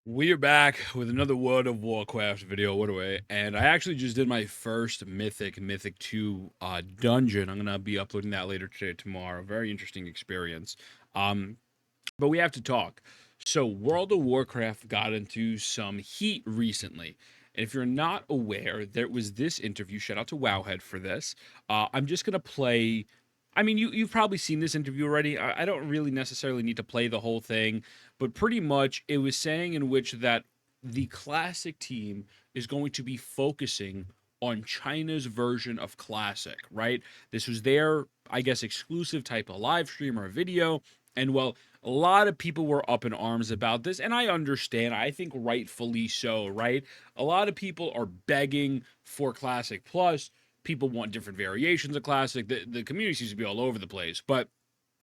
We're back with another World of Warcraft video, what away, and I actually just did my first Mythic 2 dungeon. I'm gonna be uploading that later today, tomorrow. Very interesting experience. Um, but we have to talk. So, World of Warcraft got into some heat recently. And if you're not aware, there was this interview. Shout out to Wowhead for this. I'm just gonna play. I mean, you've probably seen this interview already. I don't really necessarily need to play the whole thing, but pretty much it was saying in which that the classic team is going to be focusing on China's version of classic, right? This was their, I guess, exclusive type of live stream or video. And well, a lot of people were up in arms about this, and I understand. I think rightfully so, right? A lot of people are begging for Classic Plus. People want different variations of Classic. The community seems to be all over the place, but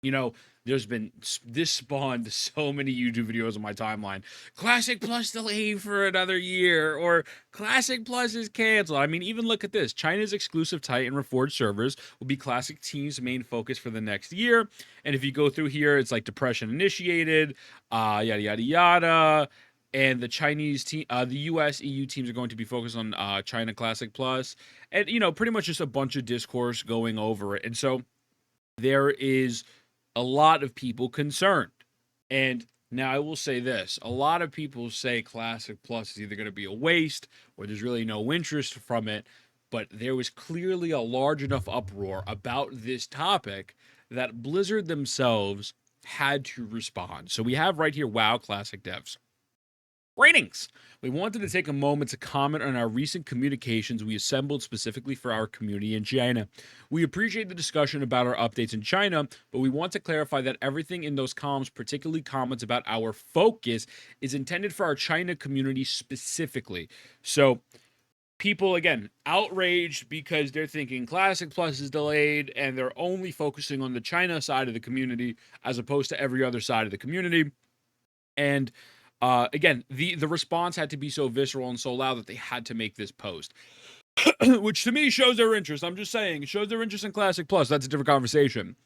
you know, there's been this spawned so many YouTube videos on my timeline. Classic Plus delayed for another year, or Classic Plus is canceled. I mean, even look at this. China's exclusive Titan Reforged servers will be Classic Team's main focus for the next year. And if you go through here, it's like depression initiated, yada yada yada. And the Chinese team, the US EU teams are going to be focused on China Classic Plus, and pretty much just a bunch of discourse going over it. And so there is a lot of people concerned. And now I will say this, a lot of people say Classic Plus is either going to be a waste or there's really no interest from it. But there was clearly a large enough uproar about this topic that Blizzard themselves had to respond. So we have right here WoW Classic devs. Ratings. We wanted to take a moment to comment on our recent communications we assembled specifically for our community in China. We appreciate the discussion about our updates in China, but we want to clarify that everything in those columns, particularly comments about our focus, is intended for our China community specifically. So, people, again, outraged because they're thinking Classic Plus is delayed and they're only focusing on the China side of the community as opposed to every other side of the community. And again, the response had to be so visceral and so loud that they had to make this post, which to me shows their interest. I'm just saying, it shows their interest in Classic Plus. That's a different conversation.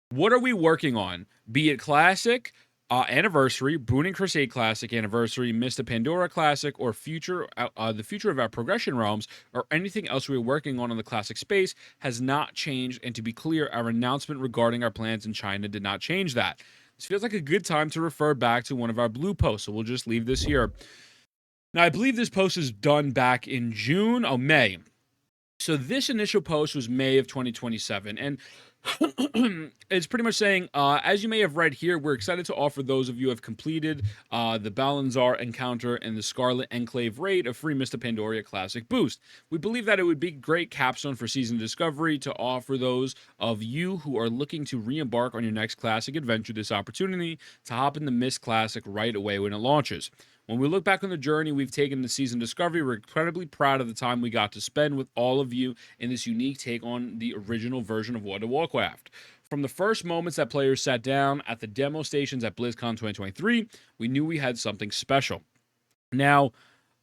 What are we working on? Be it Classic Anniversary, Boon and Crusade Classic Anniversary, Mista Pandora Classic, or the future of our progression realms, or anything else we're working on in the Classic space has not changed. And to be clear, our announcement regarding our plans in China did not change that. This feels like a good time to refer back to one of our blue posts, so we'll just leave this here. Now, I believe this post is done back in May. So this initial post was May of 2027, and it's pretty much saying, as you may have read here, we're excited to offer those of you who have completed the Balanzar encounter and the Scarlet Enclave raid a free Mista Pandoria Classic boost. We believe that it would be a great capstone for Season Discovery to offer those of you who are looking to re-embark on your next Classic adventure this opportunity to hop in the Mist Classic right away when it launches. When we look back on the journey we've taken to Season Discovery, we're incredibly proud of the time we got to spend with all of you in this unique take on the original version of World of Warcraft. From the first moments that players sat down at the demo stations at BlizzCon 2023, we knew we had something special. Now,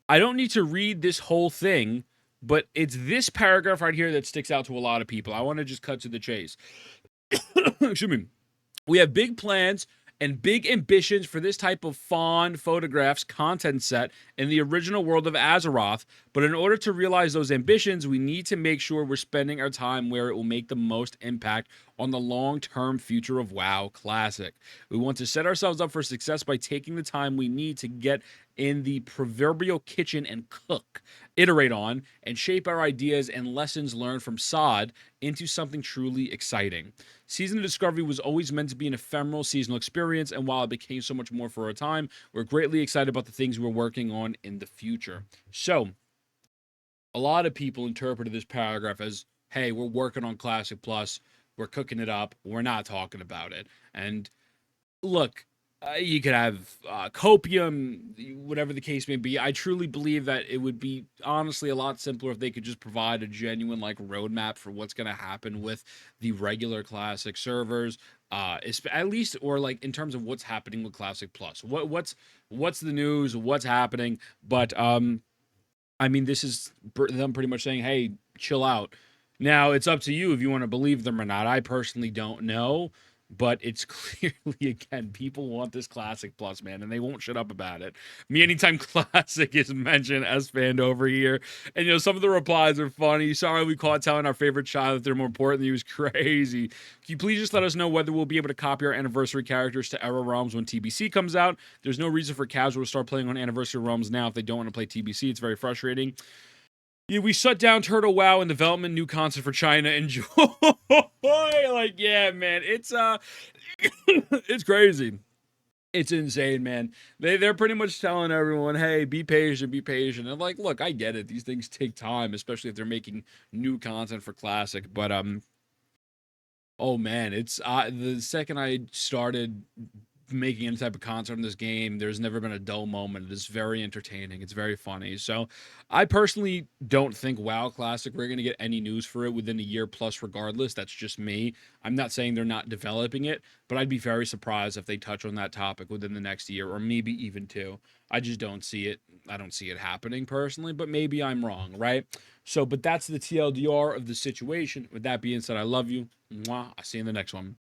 I don't need to read this whole thing, but it's this paragraph right here that sticks out to a lot of people. I want to just cut to the chase. Excuse me. We have big plans and big ambitions for this type of fond photographs content set in the original world of Azeroth, but in order to realize those ambitions, we need to make sure we're spending our time where it will make the most impact on the long-term future of WoW Classic. We want to set ourselves up for success by taking the time we need to get in the proverbial kitchen and cook, iterate on, and shape our ideas and lessons learned from SOD into something truly exciting. Season of Discovery was always meant to be an ephemeral seasonal experience, and while it became so much more for our time, we're greatly excited about the things we're working on in the future. So, a lot of people interpreted this paragraph as, hey, we're working on Classic Plus, we're cooking it up, we're not talking about it. And look, you could have copium, whatever the case may be. I truly believe that it would be honestly a lot simpler if they could just provide a genuine roadmap for what's going to happen with the regular Classic servers, at least, or in terms of what's happening with Classic Plus. What's the news? What's happening? But I mean, this is them pretty much saying, hey, chill out. Now, it's up to you if you want to believe them or not. I personally don't know. but it's clearly, again, people want this Classic Plus, man, and they won't shut up about it. Me, anytime Classic is mentioned, S-Fan over here, and some of the replies are funny. Sorry we caught telling our favorite child that they're more important than you is crazy. Can you please just let us know whether we'll be able to copy our anniversary characters to Era realms when TBC comes out? There's no reason for casual to start playing on anniversary realms now if they don't want to play TBC. It's very frustrating. Yeah, we shut down Turtle WoW in development, new concept for China. Enjoy. Like, yeah, man, it's it's crazy. It's insane, man. They're pretty much telling everyone, hey, be patient, be patient. And like, look, I get it. These things take time, especially if they're making new content for Classic. But oh man, it's the second I started making any type of content in this game, there's never been a dull moment. It is very entertaining. It's very funny. So I personally don't think WoW Classic, we're going to get any news for it within a year plus regardless. That's just me. I'm not saying they're not developing it, but I'd be very surprised if they touch on that topic within the next year or maybe even two. I just don't see it. I don't see it happening personally, but maybe I'm wrong, right? So, but that's the TLDR of the situation. With that being said, I love you. Mwah. I'll see you in the next one.